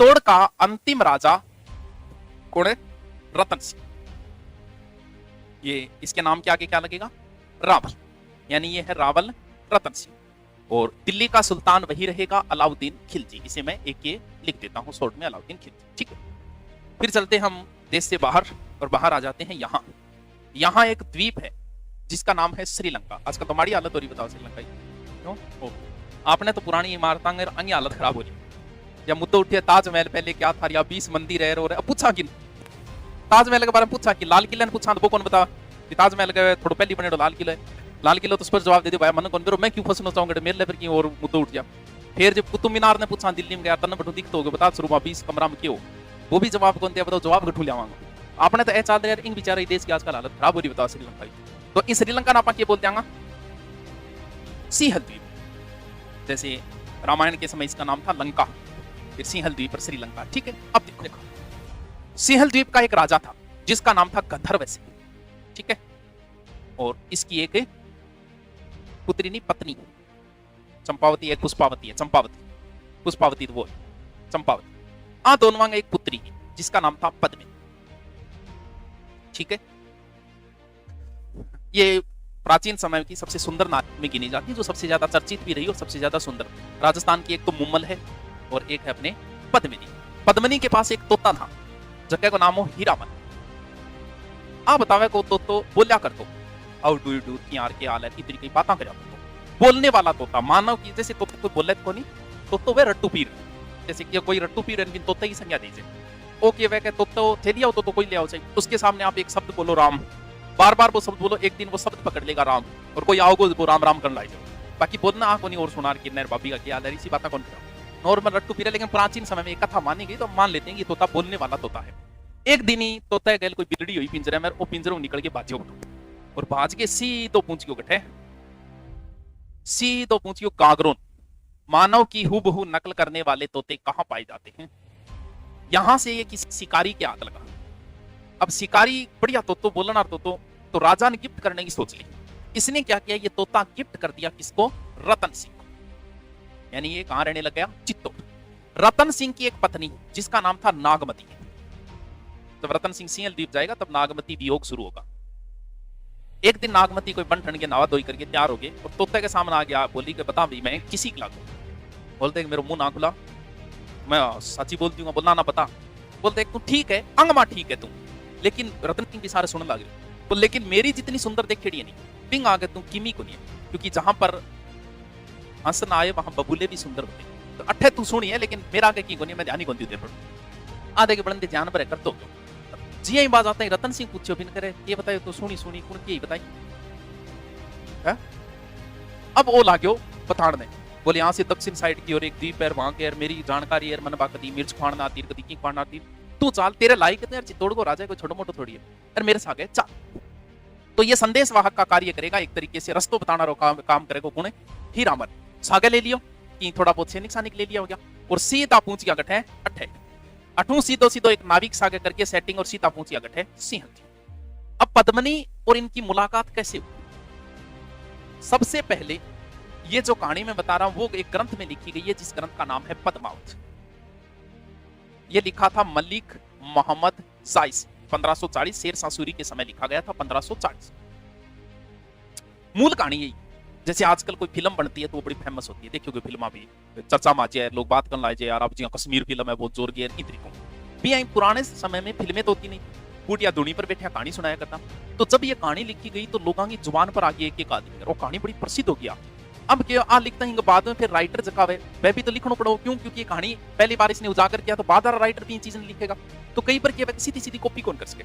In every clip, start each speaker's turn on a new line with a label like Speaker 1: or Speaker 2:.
Speaker 1: चित्तौड़ का अंतिम राजा कौन है? रतन सिंह। ये इसके नाम के आगे क्या लगेगा? रावल, यानी ये है रावल रतन सिंह। और दिल्ली का सुल्तान वही रहेगा, अलाउद्दीन खिलजी। इसे मैं एक ये लिख देता हूं शॉर्ट में, अलाउद्दीन खिलजी। ठीक है, फिर चलते हम देश से बाहर और बाहर आ जाते हैं यहाँ। यहाँ एक द्वीप है जिसका नाम है श्रीलंका। आजकल तो हमारी हालत हो रही, बताओ श्रीलंका की क्यों? आपने तो पुरानी इमारतां अंगी हालत खराब हो रही। जब मुद्दे उठे ताजमहल पहले क्या था, या 20 मंदिर है, और पूछा कि ताजमहल के बारे में पूछा कि लाल किले ने पूछा, तो वो कौन बता? ताजमहल के थोड़ा पहले बने लाल किला है, लाल किला तो उस पर जवाब दे दे भाई, मन कौन करो, मैं क्यों फंसना चाहूंगा मेरे लेकर की, और मुद्दा उठ गया। फिर जब कुतुब मीनार ने पूछा दिल्ली में गया तन बटू दिखते हो बता शुरू 20 कमरा में क्यों, वो भी जवाब कौन दिया बताओ? जवाब गठू लियावांगा। आपने तो ऐसा यार इन बेचारे देश की आजकल हालत खराब हो रही, बताओ श्रीलंका की। तो इस श्रीलंका ना आप क्या बोलते हैं? सिंहल द्वीप। जैसे रामायण के समय इसका नाम था लंका, फिर सिंहल द्वीप और श्रीलंका। ठीक है, अब देखो सिंहल द्वीप का एक राजा था जिसका नाम था गंधर्व सिंह। ठीक है, और इसकी एक पुत्री नहीं पत्नी, चंपावती, एक पुष्पावती है, चंपावती पुष्पावती तो वो है चंपावती। दोनों एक पुत्री है जिसका नाम था पद्मिनी। ठीक है, ये प्राचीन समय की सबसे सुंदर नारी में गिनी जाती है, जो सबसे ज्यादा चर्चित भी रही और सबसे ज्यादा सुंदर। राजस्थान की एक तो मुम्मल है और एक है अपने पद्मिनी। पद्मिनी के पास एक तोता था, जगह का नाम हो हीरामन। बतावे को तो बोलिया कर दो, हाउ डू यू डू, यार के हाल है, इतनी कई बातें कर जाता। बोलने वाला तोता, मानव की जैसे तोता कोई बोले को नहीं, तो वे रट्टू पीर, जैसे कि कोई रट्टू पीर है, तोता ही संज्ञा दीजिए। ओके वे के तो थे लिया तो कोई ले आओ चाहिए, उसके सामने आप एक शब्द बोलो राम, बार बार वो शब्द बोलो, एक दिन वो शब्द पकड़ लेगा राम, और कोई आओगे वो राम राम कर लाए। बाकी बोलना आको नहीं और सुनार की नर बाबी का क्या है, इसी बात कौन करा नॉर्मल रट्टू पीर। लेकिन प्राचीन समय में एक कथा मानी गई तो मान लेते हैं कि तोता बोलने वाला तोता है। एक दिन ही तोता गैल कोई बिगड़ी हुई पिंजरे में, वो पिंजरों निकल के बाजियो और भाज के सीधो पूंछियो गठे, सीधो पूंछियो कागरों। मानव की हूबहू नकल करने वाले तोते कहां पाए जाते हैं? यहां से ये किसी शिकारी के आग लगा। अब शिकारी बढ़िया तोतो बोलना तो राजा ने गिफ्ट करने की सोच ली। इसने क्या किया, ये तोता गिफ्ट कर दिया किसको? रतन सिंह को। यानी ये कहां रहने लग गया? चित्तौड़। रतन सिंह की एक पत्नी जिसका नाम था नागमती। जब रतन सिंह सिंहल द्वीप जाएगा तब नागमती वियोग शुरू होगा। एक दिन नागमती कोई बन ठन के नवा धोई करके तैयार हो गए और तोते के सामने आ गया, बोली कि बता भाई मैं किसी के लागू। बोलते मेरा मुंह ना खुला, मैं सच्ची बोलती हूँ, बोलना ना पता। बोलते तू ठीक है, अंगमा ठीक है तू, लेकिन रतन सिंह भी सारे सुनने लगे। तो लेकिन मेरी जितनी सुंदर देखेड़ी नहीं, पिंग आगे तू किमी को नहीं है, क्योंकि जहां पर हंस ना आए वहां बबूले भी सुंदर होते। तो अट्ठे तू सुनी है, लेकिन मेरा आगे की को नहीं, मैं ध्यान ही कौन दी आधे के बड़े ध्यान पर कर दो। जी ही बात आता है, रतन सिंह पूछो बिन करे ये बताइए तो सुनी कौन की बताई है? अब वो लाग्यो पठान ने, बोले यहाँ से दक्षिण साइड की और एक द्वीप है वहां के, मेरी जानकारी है, मन बाकती मिर्च खाना आती कदी की खाना आती, तू चाल तेरे लायक यार, चित्तौड़ को राजा कोई छोटा मोटा थोड़ी है, और मेरे साथ है चाल। तो ये संदेश वाहक का कार्य करेगा, एक तरीके से रस्तो बताना काम करेगा। कौन है? हीरामन। सागे ले लियो कि थोड़ा बहुत सैनिक सानिक ले लिया हो गया, और सीधा पूछ गया गठे अट्ठे अठू सीधो सीधो एक नाविक सागे करके सेटिंग, और सीधा पूछ गया गठे सिंहल। अब पद्मिनी और इनकी मुलाकात कैसे हुई? सबसे पहले ये जो कहानी मैं बता रहा हूं वो एक ग्रंथ में लिखी गई है, जिस ग्रंथ का नाम है पद्मावत। ये लिखा था मलिक मोहम्मद जायस, 1540 शेरशाह सूरी के समय लिखा गया था, 1540। मूल कहानी यही, जैसे आजकल कोई फिल्म बनती है तो वो बड़ी फेमस होती है, देखियोगे फिल्म भी चर्चा में आ जाए, लोग बात कर लाए यार, अब जी कश्मीर फिल्म है बहुत जोर की है, भी पुराने समय में फिल्में तो होती नहीं, बूढ़िया दूनी पर बैठे कहानी सुनाया करता। तो जब ये कहानी लिखी गई तो लोगों की जुबान पर आ गई एक आदमी, और कहानी बड़ी प्रसिद्ध हो गया। अब क्या लिखता है बाद में फिर राइटर जगह वह भी तो लिखना पड़ो, क्यों? क्योंकि ये कहानी पहली बार इसने उजागर किया, तो बाद राइटर भी इन चीजें लिखेगा। तो कई बार क्या सीधी सीधी कॉपी कौन कर सके?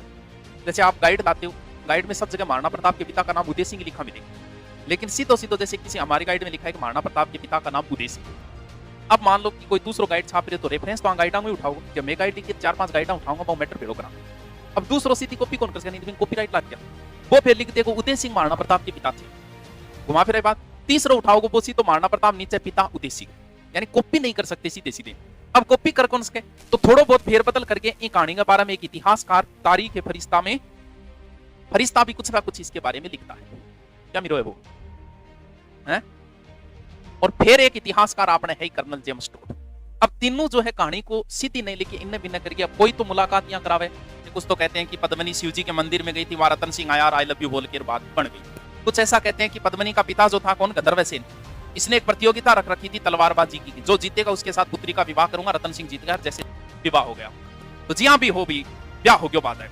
Speaker 1: जैसे आप गाइड लाते हो, गाइड में सब जगह महाराणा प्रताप के पिता का नाम उदय सिंह लिखा मिलेगा, लेकिन सीधो सीधो जैसे किसी हमारे गाइड में लिखा है कि महाराणा प्रताप के पिता का नाम उदय सिंह। अब मान लो कि कोई दूसरो गाइड छाप रहे तो रेफरेंस तो गाइडा में उठाओ, जब मैं गाइड लिखी 4-5 गाइडा उठाऊंगा वो मैटर पेड़ो करा। अब दूसरो सीधी कॉपी कौन कर सके? नहीं कॉपीराइट लाग गया, वो फिर लिख देखो उदय सिंह महाराणा प्रताप के पिता थे, घुमा फिर बात। तीसरा उठाओगे वो सी तो महाराणा प्रताप, नीचे पिता उदय सिंह, यानी कॉपी नहीं कर सकते सीधे सीधे। अब कॉपी कर कौन सके? तो थोड़ा बहुत फेरबदल करके इन कहानी के बारे में एक इतिहासकार तारीख फरिश्ता में, फरिश्ता भी कुछ ना कुछ इसके बारे में लिखता है, क्या मिलो है वो है? और फिर एक इतिहासकार आपने है कर्नल जेम्स टोड। अब तीनों जो है कहानी को सीधी नहीं लिखी, इनने भिन्न करके अब कोई तो मुलाकात यहाँ करावे। कुछ तो कहते हैं कि पद्मनी शिव जी के मंदिर में गई थी, वहां रतन सिंह आया और आई लव यू बोल के बात बन गई। कुछ ऐसा कहते हैं कि पद्मनी का पिता जो था कौन, गदरव सेन, इसने एक प्रतियोगिता रख रखी थी तलवारबाजी की, जो जीतेगा उसके साथ पुत्री का विवाह करूंगा। रतन सिंह जीत गया, जैसे विवाह हो गया। तो जी हाँ भी हो, भी ब्याह हो गया बात है।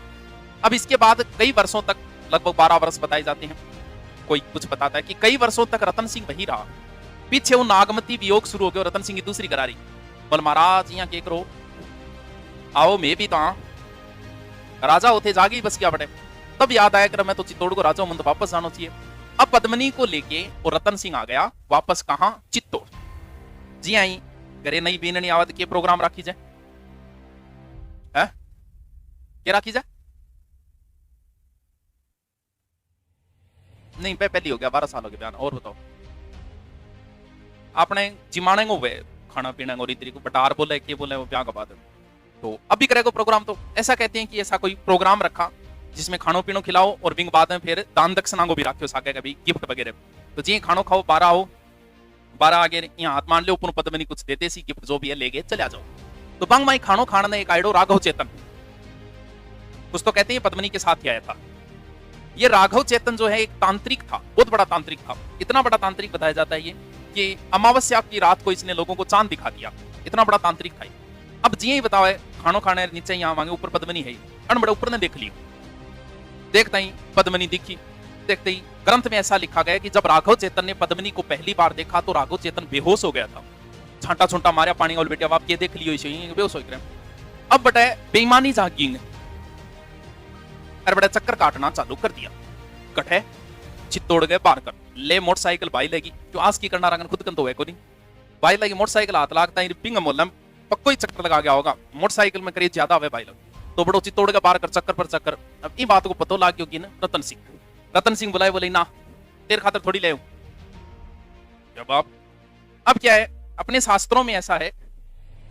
Speaker 1: अब इसके बाद कई वर्षों तक, लगभग 12 वर्ष बताए जाते हैं, कोई कुछ बताता है कि कई वर्षों तक रतन सिंह वही रहा। पीछे वो नागमती वियोग शुरू हो गया, रतन सिंह की दूसरी करारी। बोल महाराज यहाँ के करो, आओ मैं भी तो राजा होते जागी बस क्या बटे। तब याद आया कर मैं तो चित्तौड़ को राजा हूं, तो वापस जाना चाहिए। अब पद्मनी को लेके और रतन सिंह आ गया वापस, कहां, चित्तौड़। जी आई करे नई बीननी आवत के प्रोग्राम राखी जाए है, क्या राखी जाए? नहीं पहली हो गया, 12 साल हो गए बयान। और बताओ आपने जिमाने को वे खाना पीना को रीति को बटार बोले के बोले वो ब्याह का बात है। तो अभी करेगा प्रोग्राम, तो ऐसा कहते हैं कि ऐसा कोई प्रोग्राम रखा जिसमें खानो पीनो खिलाओ और विंग बाद में फिर दान दक्षिणा को भी रखो साके कभी गिफ्ट वगैरह। तो जी खानो खाओ, 12 आओ, 12 आगे यहाँ हाथ मान लो, पुन पद्मनी कुछ देते सी गिफ्ट जो भी है लेके चले जाओ। तो बंग माई खानो खाने एक आइडो राघव चेतन, कुछ तो कहते हैं पद्मनी के साथ ही आया था। ये राघव चेतन जो है एक तांत्रिक था, बहुत बड़ा तांत्रिक था। इतना बड़ा तांत्रिक बताया जाता है ये कि अमावस्या की रात को इसने लोगों को चांद दिखा दिया, इतना बड़ा तांत्रिक था। अब जी ही बताओ खानो खाने नीचे यहाँ मांगे, ऊपर पद्मनी है, बड़ा ऊपर ने देख लियो, देखता ही पद्मनी दिखी। देखते ही ग्रंथ में ऐसा लिखा गया कि जब राघव चेतन ने पद्मनी को पहली बार देखा तो राघव चेतन बेहोश हो गया था। छांटा छुंटा मारा पानी और बेटे आप ये देख लियो, इसे बेहोश हो गए। अब बटा बेईमानी जागी, अरे बड़ा चक्कर काटना चालू कर दिया। कटे चित्तौड़ गए बाहर कर ले, मोटरसाइकिल भाई लेगी, जो आज की करना रंगन खुद कन तो है को नहीं भाई लगी, मोटरसाइकिल हाथ लागता है पिंग मोल पक्को ही चक्कर लगा गया होगा, मोटरसाइकिल में करीब ज्यादा हुए भाई लोग। तो बड़ो चित्तौड़ के बाहर कर चक्कर पर चक्कर। अब इन बात को पता लग गया कि ना रतन सिंह बुलाए, बोले ना तेरे खातर थोड़ी ले जवाब। अब क्या है, अपने शास्त्रों में ऐसा है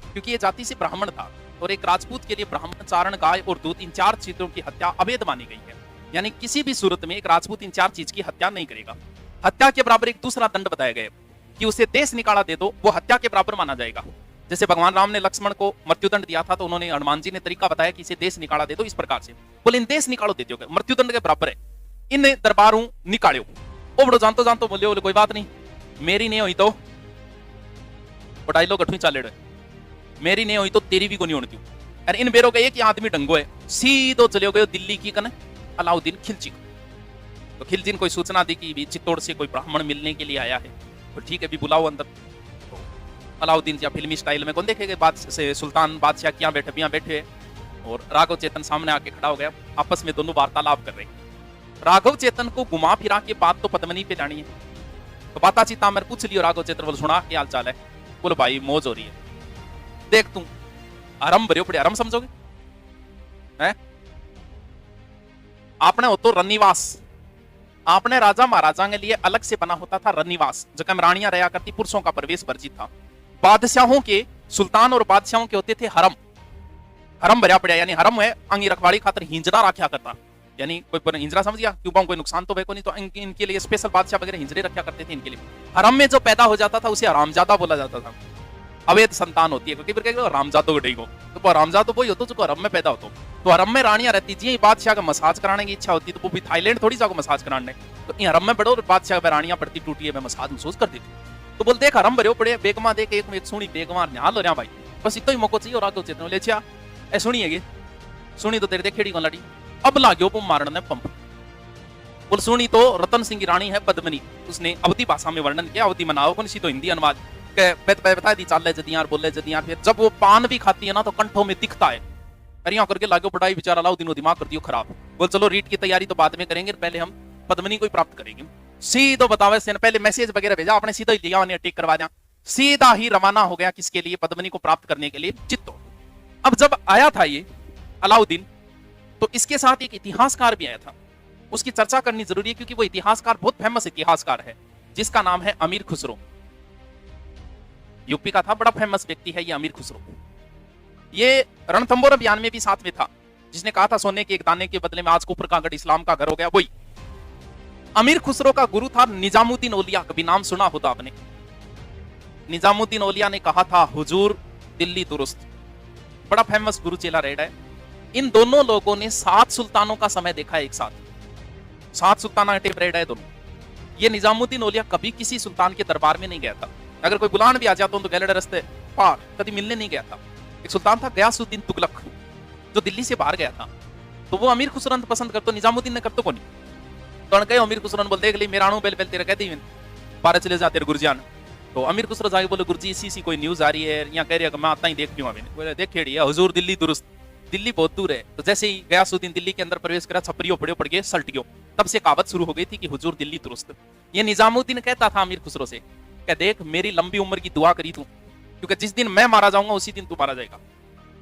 Speaker 1: क्योंकि ये जाति से ब्राह्मण था और एक राजपूत के लिए ब्राह्मण, चारण, गाय और दूध, इन 4 चीजों की हत्या अवैध मानी गई है। यानी किसी भी सूरत में एक राजपूत इन 4 चीज की हत्या नहीं करेगा। हत्या के बराबर एक दूसरा दंड बताया गया कि उसे देश निकाला दे दो, वो हत्या के बराबर माना जाएगा। जैसे भगवान राम ने लक्ष्मण को मृत्युदंड दिया था, तो उन्होंने हनुमान जी ने तरीका बताया कि इसे देश निकाला दे दो इस प्रकार से। बोले इन देश निकालो देते हो, मृत्युदंड के बराबर है, इन दरबारों निकालो। ओ बड़ो जानतो जानतो बोले कोई बात नहीं, मेरी नहीं हुई तो डायलॉग अठवीं चाले, मेरी नहीं हुई तो तेरी भी को नहीं होनी। अरे इन बेरों का एक ही आदमी डंगो है, सीधो चले गए दिल्ली की कने अलाउद्दीन खिलजी को। तो खिलजी ने कोई सूचना दी कि चित्तौड़ से कोई ब्राह्मण मिलने के लिए आया है, तो ठीक है भी बुलाओ अंदर। तो अलाउद्दीन या फिल्मी स्टाइल में कौन देखेगा, बात से सुल्तान बादशाह क्या बैठे यहाँ बैठे और राघव चेतन सामने आके खड़ा हो गया। आपस में दोनों वार्तालाप कर रहे हैं। राघव चेतन को घुमा फिरा के बात तो पद्मनी पे जानी है, तो बाताचीत मैं पूछ लियो। राघव चेतन बोल सुना क्या हाल चाल है? बोलो भाई मौज हो रही है। देख तू आराम भरियो पड़े, आराम समझोगे है? आपने हो तो रनिवास, आपने राजा महाराजा के लिए अलग से बना होता था रनिवास, जगह में रानियां रहा करती, पुरुषों का प्रवेश वर्जित था। बादशाहों के, सुल्तान और बादशाहों के होते थे हरम। हरम भरिया पड़ा, यानी हरम है अंगी रखवाड़ी खातर हिंजरा रखा करता, यानी कोई हिंजरा समझ गया क्यों, कोई नुकसान तो नहीं, तो इनके लिए स्पेशल बादशाह वगैरह हिंजरे रखा करते थे इनके लिए। हरम में जो पैदा हो जाता था उसे हरामजादा बोला जाता था, अवैध संतान होती है, क्योंकि रामजादो के ठीक हो तो रामजादो वही होता जो हरम में पैदा होता। तो हरम में रानियां रहती, जी बादशाह का मसाज कराने की इच्छा होती तो वो भी थाईलैंड थोड़ी जाओ मसाज कराने, तो ये हरम में पढ़ो और बादशाह में रानियां पड़ती टूटी है, मसाज महसूस कर देती। तो बोल देख हरम भरे पड़े, बेगमा देख एक सुनी बेगमा न्याल हो रहा भाई, बस इतना ही मौको चाहिए। और आगे चेतन ले छिया ए सुनिएगी, सुनी तो तेरे देखेड़ी को लड़ी, अब लागो वो मारने पंप। बोल सुनी तो रतन सिंह की रानी है पद्मनी, उसने अवधी भाषा में वर्णन किया, अवधी मनाओ कौन सी तो हिंदी अनुवाद बता दी, चाल जदियार बोले जदियार। फिर जब वो पान भी खाती है ना तो कंठों में दिखता है, अरे यहाँ करके लागो पढ़ाई बेचारा लाओ दिनों दिमाग कर दियो खराब। बोल चलो रीट की तैयारी तो बाद में करेंगे, पहले हम पद्मनी को ही प्राप्त करेंगे। सीधो बतावे से पहले मैसेज वगैरह भेजा आपने, सीधा ही लिया टिक करवा दिया, सीधा ही रवाना हो गया किसके लिए, पद्मनी को प्राप्त करने के लिए चित्तौड़। अब जब आया था ये अलाउद्दीन, तो इसके साथ एक इतिहासकार भी आया था, उसकी चर्चा करनी जरूरी है क्योंकि वो इतिहासकार बहुत फेमस इतिहासकार है, जिसका नाम है अमीर खुसरो। यूपी का था, बड़ा फेमस व्यक्ति है ये अमीर खुसरो। ये रणथंबोर अभियान में भी साथ में था, जिसने कहा था सोने के एक दाने के बदले में आज कुफर का गढ़ इस्लाम का घर हो गया। वही अमीर खुसरो का गुरु था निजामुद्दीन औलिया, कभी नाम सुना होता आपने। निजामुद्दीन औलिया ने कहा था हुजूर दिल्ली दुरुस्त, बड़ा फेमस गुरु चेला रेड है। इन दोनों लोगों ने 7 सुल्तानों का समय देखा है एक साथ। 7 सुल्ताना टेप रेड है दोनों। ये निजामुद्दीन औलिया कभी किसी सुल्तान के दरबार में नहीं गया था। अगर कोई बुलान भी आ जाता तो गैलड रस्ते पार कभी मिलने नहीं गया था। एक सुल्तान था गयासुद्दीन तुगलक, जो दिल्ली से बाहर गया था। तो वो अमीर खुसरो पसंद करतो, निजामुद्दीन ने करतो को नहीं। तो कहे अमीर खुसरो बोल देख ली मेरा अणु बेल बेल तेरा कहती पारा चले जाते गुरुजान। तो अमीर खुसरो जाके बोले गुरुजी इसी कोई न्यूज आ रही है, यहाँ कह रही है मैं आता ही देख लूंगा। बोले देखेड़ी है हुजूर दिल्ली दुरुस्त, दिल्ली बहुत दूर है। तो जैसे ही गयासुद्दीन दिल्ली के अंदर प्रवेश करा, छपरियों पड़े पड़ गए सल्टियों, तब से कहावत शुरू हो गई थी कि हुजूर दिल्ली दुरुस्त। ये निजामुद्दीन कहता था अमीर खुसरो से, क्या देख मेरी लंबी उम्र की दुआ करी तू, क्योंकि जिस दिन मैं मारा जाऊंगा उसी दिन तू मारा जाएगा।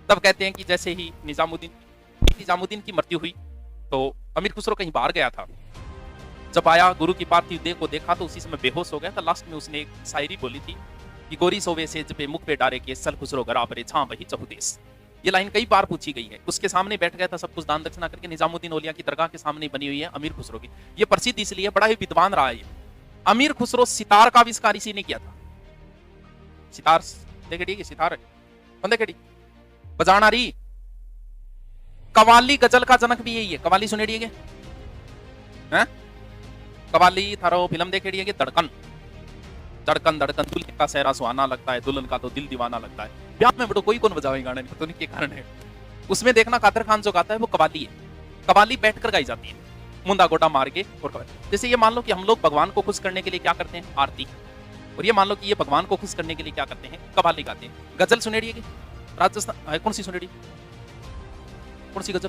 Speaker 1: तब कहते हैं कि जैसे ही निजामुद्दीन की मृत्यु हुई तो अमीर खुसरो कहीं बाहर गया था। जब आया गुरु की पार्थिव देह को देखा तो उसी समय बेहोश हो गया था। लास्ट में उसने एक शायरी बोली थी कि गोरी सोवे से जब मुख पे डारे के सल खुसरो गरा परे छां वही चहुदेश। ये लाइन कई बार पूछी गई है। उसके सामने बैठ गया था सब कुछ दान दक्षिणा करके। निजामुद्दीन औलिया की दरगाह के सामने बनी हुई है अमीर खुसरो की। ये प्रसिद्ध इसलिए बड़ा ही विद्वान रहा है। अमीर खुसरो सितार का आविष्कार इसी ने किया था। सितार देखेड़ी सितार कौन देखेड़ी बजाना रही। कवाली गजल का जनक भी यही है। कवाली सुनेड़ी है कवाली थारो फिल्म देखेड़ी है धड़कन धड़कन धड़कन दुल्हन का सहरा सुहाना लगता है, दुल्हन का तो दिल दीवाना लगता है। ब्याह में बड़ो कोई कौन बजावे गाने, पता नहीं क्या कारण है। उसमें देखना कादर खान जो गाता है वो कवाली है। कवाली बैठकर गाई जाती है मुंदा गोटा मार के। और जैसे ये मान लो कि हम लोग भगवान को खुश करने के लिए क्या करते हैं, आरती। और ये मान लो कि ये भगवान को खुश करने के लिए क्या करते हैं, कवाली गाते हैं। गजल सुनेड़ी है राजस्थान कौन सी सुनेड़ी, कौन सी गजल,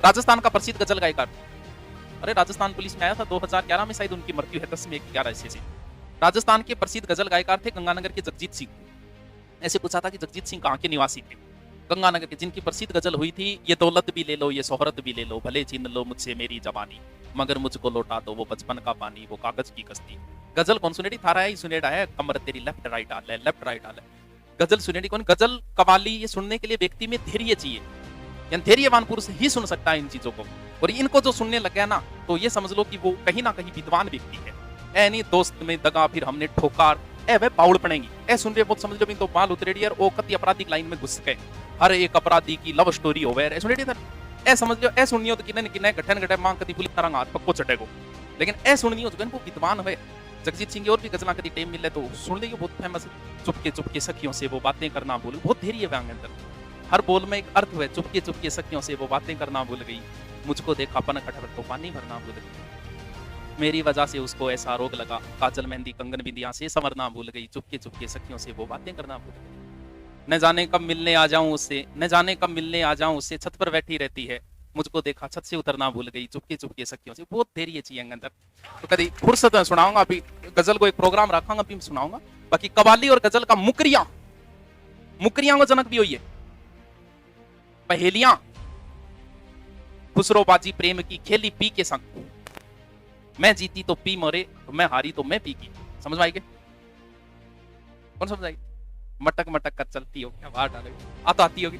Speaker 1: राजस्थान का प्रसिद्ध गजल गायकार। अरे राजस्थान पुलिस में आया था 2011 में, शायद उनकी मृत्यु है 10/11 से। राजस्थान के प्रसिद्ध गजल गायकार थे गंगानगर के जगजीत सिंह। ऐसे पूछा था कि जगजीत सिंह कहाँ के निवासी थे, गंगानगर के, जिनकी प्रसिद्ध गजल हुई थी ये दौलत भी ले लो ये शोहरत भी ले लो भले छीन लो मुझसे मेरी जवानी मगर मुझको लौटा दो वो बचपन का पानी वो कागज की कश्ती। गजल कौन सुनेड़ी थारा है, सुनेड़ा है कमर तेरी लेफ्ट राइट आल है, लेफ्ट राइट आल है। गजल सुनेड़ी कौन, गजल कवाली ये सुनने के लिए व्यक्ति में धैर्य चाहिए, यानी धैर्यवान पुरुष ही सुन सकता है इन चीजों को। और इनको जो सुनने लग गया ना तो ये समझ लो कि वो कहीं ना कहीं विद्वान व्यक्ति है। ए नहीं दोस्त में दगा फिर हमने ठोकार, ए वे बाउल पड़ेंगी, ए सुन रहे बहुत समझ लो तो माल उतरेड़ी और ओ कति अपराधिक लाइन में घुस गए। हर एक अपराधी की लव स्टोरी हो गए सुनेड़ी सर। ए समझ लो ए सुनियो तो किने किने गठन गठे मांग कति पुलिस तरंग हाथ पक्को चटेगो, लेकिन ए सुनियो तो वो विद्वान है। जगजीत सिंह की और भी गजला कभी टाइम मिले तो सुन लियो, बहुत फेमस है। चुपके चुपके सखियों से वो बातें करना भूल, बहुत धैर्य है अंदर, हर बोल में एक अर्थ है। चुपके चुपके सखियों से वो बातें करना भूल गई, मुझको देखा पन कटहर को पानी भरना भूल गई, मेरी वजह से उसको ऐसा रोग लगा, काजल मेहंदी कंगन बिंदिया से संवरना भूल गई, चुपके चुपके सखियों से वो बातें करना भूल गई। न जाने कब मिलने आ जाऊं उससे, न जाने कब मिलने आ जाऊं उससे, छत पर बैठी रहती है, मुझको देखा छत से उतरना भूल गई, चुपके चुपके सखियों से। बहुत धैर्य चाहिए अंदर। तो कभी फुर्सत में सुनाऊंगा, अभी गजल को एक प्रोग्राम रखाऊंगा अभी सुनाऊंगा। बाकी कवाली और गजल का मुकरियां को जनक भी हुई है। पहेलियां खुसरोबाजी प्रेम की खेली पी के संग, मैं जीती तो पी मरे मैं हारी तो मैं पी की। समझ में आएगी, कौन समझ आएगी? मटक मटक कर चलती हो क्या बाहर डाले तो आती होगी।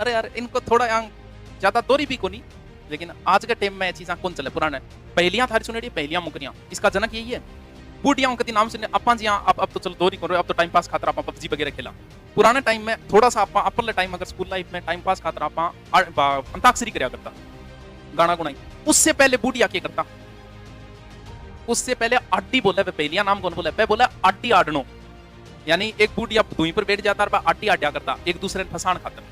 Speaker 1: अरे यार इनको थोड़ा यहाँ ज्यादा दोरी भी को नहीं, लेकिन आज के टाइम में चीजें कौन चले पुराने। पहेलियां थारी सुनेड़ी, पहेलियां मुकरियां, इसका जनक यही है। बूढ़ियाओं के नाम सुने अपन जी अब तो चलो दोरी करो, अब तो टाइम पास खातर आप पबजी वगैरह खेला। पुराने टाइम में थोड़ा सा अपन टाइम अगर स्कूल लाइफ में टाइम पास खातर आप अंताक्षरी करया करता, गाना गुनाई। उससे पहले बूढ़िया क्या करता, उससे पहले आड्डी बोला, पहलिया नाम कौन बोला, बोला आड्डी आडनो, यानी एक बूढ़िया धुई पर बैठ जाता है आड्डी आड्या करता एक दूसरे ने फसान खातर।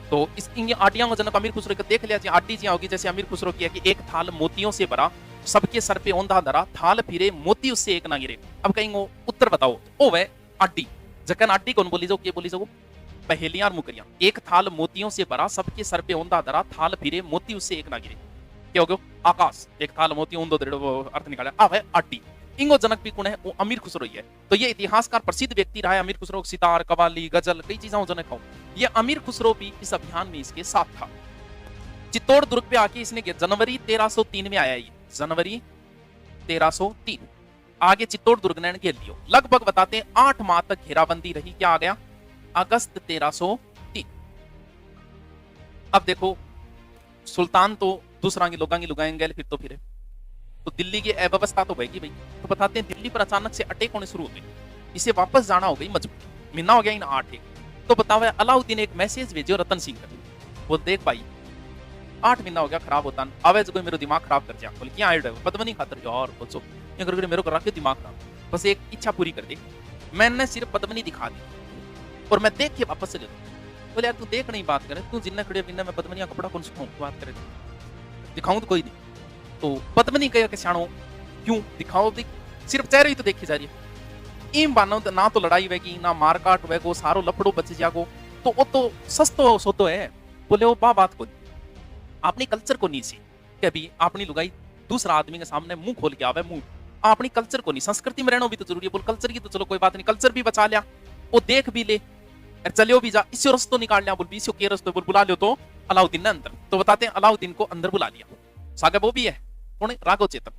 Speaker 1: तो इस आडियां को जनक अमीर खुसरो को देख लिया, आड्डी जी होगी जैसे अमीर खुसरो की है कि एक थाल मोतियों से भरा, सबके सर पे औंधा धरा, थाल फिरे मोती उससे एक ना गिरे। अब कहेंगे उत्तर बताओ, ओ वे आड्डी, जखन आड्डी कौन बोली जाओ, क्या बोली जाओ, पहेलियां और मुकरियां। एक थाल मोतियों से भरा, सबके सर पे औंधा धरा, थाल फिरे मोती उससे एक ना गिरे, क्या हो गया, आकाश। एक थाल मोती औंधो दृढ़ अर्थ निकाला, अब है आड्डी। इंगो जनक भी कौन है, वो अमीर खुसरो ही है। तो ये इतिहासकार प्रसिद्ध व्यक्ति रहा है अमीर खुसरो। सितार कवाली गजल कई चीजों जनक हो। ये अमीर खुसरो भी इस अभियान में इसके साथ था। चित्तौड़ दुर्ग पे आके इसने जनवरी 1303 में आया, ये जनवरी 1303 आगे चित्तौड़ दुर्ग ने घेर लियो। लगभग बताते हैं 8 माह तक घेराबंदी रही। क्या आ गया, अगस्त 1303। अब देखो सुल्तान तो दूसरा की लोगांगी लुगाएंगे फिर तो फिर तो दिल्ली की अव्यवस्था तो होगी भाई। तो बताते हैं दिल्ली पर अचानक से अटैक होने शुरू हो गए। इसे वापस जाना हो गई मजबूरी, महीना हो गया इन 8 एक। तो बताओ अलाउद्दीन एक मैसेज भेजो रतन सिंह का, बोल देख भाई 8 महीना हो गया खराब होता न, आवे जो कोई मेरा दिमाग खराब कर दिया। बोले क्या आइड है पद्मनी खातर यार बोलो ये करके मेरे को रख के दिमाग खराब, बस एक इच्छा पूरी कर दी। मैंने सिर्फ पद्मनी दिखा दी और मैं देख के वापस चले जाऊँ। बोले यार तू देख नहीं बात करे, तू जिन्ना खड़े बिना मैं पद्मनी का कपड़ा कौन सुखाऊं बात करे, दिखाऊं तो कोई नहीं। तो पद्मनी कह के सियाणो क्यों दिखाओ, सिर्फ चेहरे ही तो देखी जा रही है। इन बानो ना तो लड़ाई वेगी ना मारकाट वेगो, सारो लफड़ो बच जागो, तो वो तो सस्तो सोतो है। बोले वो बात को अपनी कल्चर को नहीं सी कि अभी अपनी लुगाई दूसरा आदमी के सामने मुंह खोल के आवे, मुंह अपनी कल्चर को नहीं, संस्कृति में रहना भी तो जरूरी है। बोल कल्चर की तो चलो कोई बात नहीं, कल्चर भी बचा लिया, वो देख भी ले, चलियो भी जा, इसी रस्तो निकाल लिया, बोल इसी के रस्तो बोल बुला लियो। तो अलाउद्दीन ने अंदर, तो बताते हैं अलाउद्दीन को अंदर बुला लिया, सागे वो भी है कौन, राघव चेतन।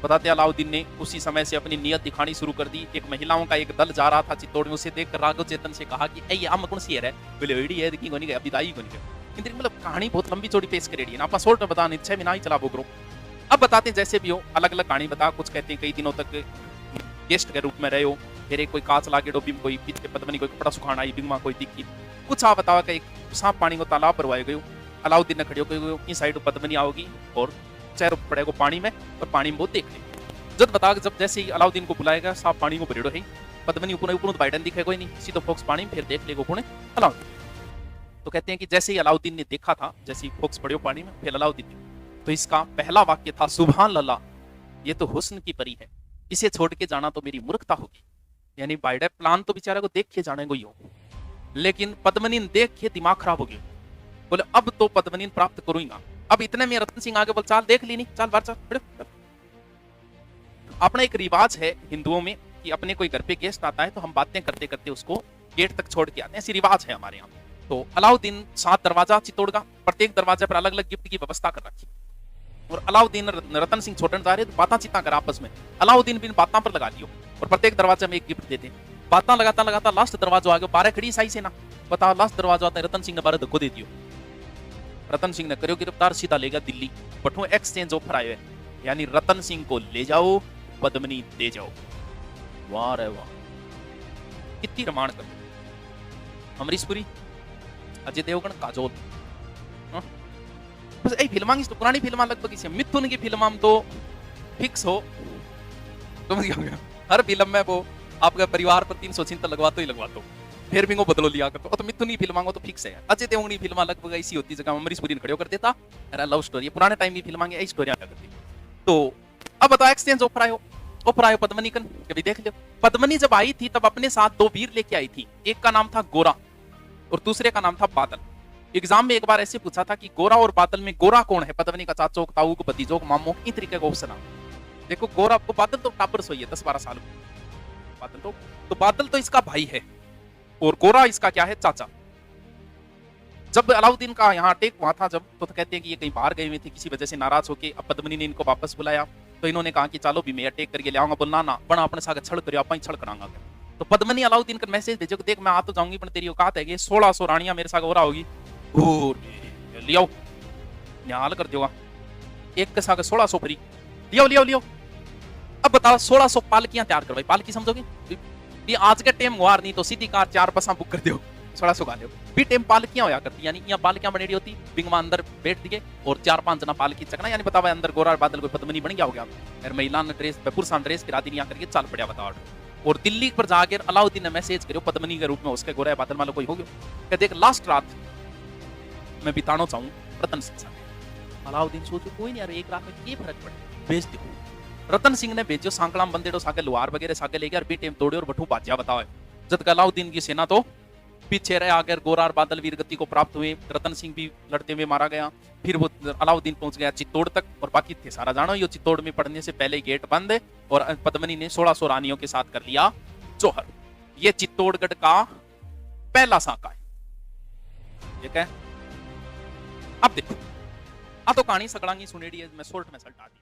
Speaker 1: बताते अलाउद्दीन ने उसी समय से अपनी नियत दिखानी शुरू कर दी। एक महिलाओं का एक दल जा रहा था चित्तौड़ में, उसे देखकर राघव चेतन से कहा कि ये आम कौन सी है, बोले एडी है देखी कोनी गया बिदाई कोनी गया। मतलब कहानी बहुत लंबी चौड़ी पेश करेगी ना, आप शॉर्ट में बता नहीं 6 महीना ही चला वो करो। अब बताते हैं जैसे भी हो, अलग अलग कहानी बता, कुछ कहते हैं कई दिनों तक गेस्ट के रूप में रहे हो, फिर एक कोई कांच लागे डोबी में कोई पीछे पद्मनी कोई कपड़ा सुखाना आई बिगमा कोई दिखी, कुछ आप बतावा कि एक साफ पानी को तालाब भरवाए गए। अलाउद्दीन ने खड़े होकर इस साइड पद्मनी आओगी और चेहरे पड़े को पानी में, और पानी में वो देख ले। जब बता जब जैसे ही अलाउद्दीन को बुलाएगा साफ पानी को भरेड़ो है, पद्मनी ऊपर ऊपर बाइडन दिखे कोई नहीं, सीधो फोक्स पानी में, फिर देख लेगो कौन अलाउद्दीन। तो कहते हैं कि जैसे ही अलाउद्दीन ने देखा था, जैसे ही फोक्स पड़े पानी में, फिर अलाउद्दीन ने, तो इसका पहला वाक्य था सुभान अल्लाह, ये तो हुस्न की परी है, इसे छोड़ के जाना तो मेरी मूर्खता होगी। यानी बाइडन प्लान तो बेचारे को देख के जाने को ही हो, लेकिन पद्मनी देख के दिमाग खराब हो गया। बोले अब तो पद्मनी प्राप्त करूंगा। अब इतने में रतन सिंह आगे बोल चाल देख ली नहीं, चाल बाहर चल। अपना एक रिवाज है हिंदुओं में कि अपने कोई घर पे गेस्ट आता है तो हम बातें करते करते उसको गेट तक छोड़ के आते हैं, ऐसी रिवाज है हमारे यहाँ। तो अलाउद्दीन 7 दरवाजा चित्तौड़ का, प्रत्येक दरवाजे पर अलग अलग गिफ्ट की व्यवस्था कर रखी, और अलाउद्दीन रतन सिंह छोड़ने जा रहे तो बातें चिता कर आपस में, अलाउद्दीन भी बातों पर लगा दियो और प्रत्येक दरवाजे में एक गिफ्ट देते। बातें लगाता लगाता लास्ट दरवाजा आ गया, 12 खड़ी साई से ना बताओ, लास्ट दरवाजा आता है, रतन सिंह ने 12 धक्को दे दियो। रतन सिंह ने करो गिरफ्तार, सीधा ले गया दिल्ली। बटू एक्सचेंज ऑफर आए, यानी रतन सिंह को ले जाओ पद्मनी दे जाओ। वाह रे वाह, कितनी रमान कर, अमरीश पुरी, अजय देवगन, काजोल, बस यही फिल्मां की तो पुरानी फिल्मां लगभग इसे, मिथुन की फिल्मां तो फिक्स हो, समझ गया, हर फिल्म में वो आपका परिवार पर 300 लगवा तो ही लगवा दो, फिर भी वो बदलो लिया करते, तो मिथुन की फिल्मां तो फिक्स है। अजय देवगन की फिल्मां लगभग ऐसी होती जगह अमरीश पुरी ने खड़े कर देता, अरे लव स्टोरी, पुराने टाइम की फिल्मां ऐसी स्टोरी करती। तो अब बताओ एक्सचेंज ऑफर आयो पद्मनी कन, कभी देख लो। पद्मनी जब आई थी तब अपने साथ 2 वीर लेके आई थी, एक का नाम था गोरा और दूसरे का नाम था बादल। एग्जाम में एक बार ऐसे पूछा था कि गोरा और बादल में गोरा कौन है, पद्मनी का चाचो, ताऊ, भतीजो, मामो, इस तरीके का ऑप्शन। देखो गोरा को, बादल तो टापर सोई है 10-12 साल, बादल तो बादल तो इसका भाई है और गोरा इसका क्या है, चाचा। जब अलाउद्दीन का यहाँ अटैक हुआ था जब, तो कहते हैं कि ये कहीं बाहर गए हुए थे किसी वजह से नाराज होके, अब पद्मनी ने इनको वापस बुलाया, तो इन्होंने कहा कि चलो भी मैं अटैक करके ले आऊंगा। बोलना ना बना अपने साथ छड़ करियो, आप ही छड़ करांगा। तो पद्मनी अलाउद्दीन का मैसेज भेजो कि देख मैं आ तो जाऊंगी पर तेरी औकात है कि 1600 रानियां मेरे साथ हो रहा होगी, लियो न्याल कर देगा, एक के साथ 1600 फ्री, लियो। अब बताओ 1600 पालकियां तैयार करवाई, पालकी समझोगे, ये आज के टाइम वार नहीं तो सीधी कार 4 बसा बुक कर दो, 1600 का लियो भी टाइम पालकियां होया करती, यानी यहाँ पालकियां बनेड़ी होती, बिंगमा अंदर बैठ दिए और 4-5 जना पालकी चकना, यानी बताओ अंदर गोरा बादल कोई पद्मनी बन गया हो गया, फिर महिला ने ड्रेस पुरुषा ड्रेस गिरा दी करके चाल पड़ा बताओ। और दिल्ली पर जाकर अलाउद्दीन ने मैसेज करो पद्मनी के रूप में उसके गोरा बादल वाला कोई हो गया, देख लास्ट रात मैं बिताना चाहूँ रतन सिंह साथ। अलाउद्दीन सोचो कोई नहीं यार, एक रात में क्या फर्क पड़े, भेज दो। रतन सिंह ने भेजो सांकड़ा बंदेड़ो साके लोहार वगैरह साके लेके और बेटे तोड़े और बठू बाजिया बताओ। जब अलाउद्दीन की सेना तो पीछे रहे, आकर गोरा और बादल वीर गति को प्राप्त हुए, रतन सिंह भी लड़ते हुए मारा गया। फिर वो अलाउद्दीन पहुंच गया चित्तौड़ तक, और बाकी थे सारा जानो ये चित्तौड़ में पड़ने से पहले गेट बंद है, और पद्मनी ने 1600 रानियों के साथ कर लिया जोहर। ये चित्तौड़गढ़ का पहला साका है, ठीक है। अब देखो, तो कहानी सकड़ांगी सुनेड़ी है, मैं शॉर्ट में सल्टा दी।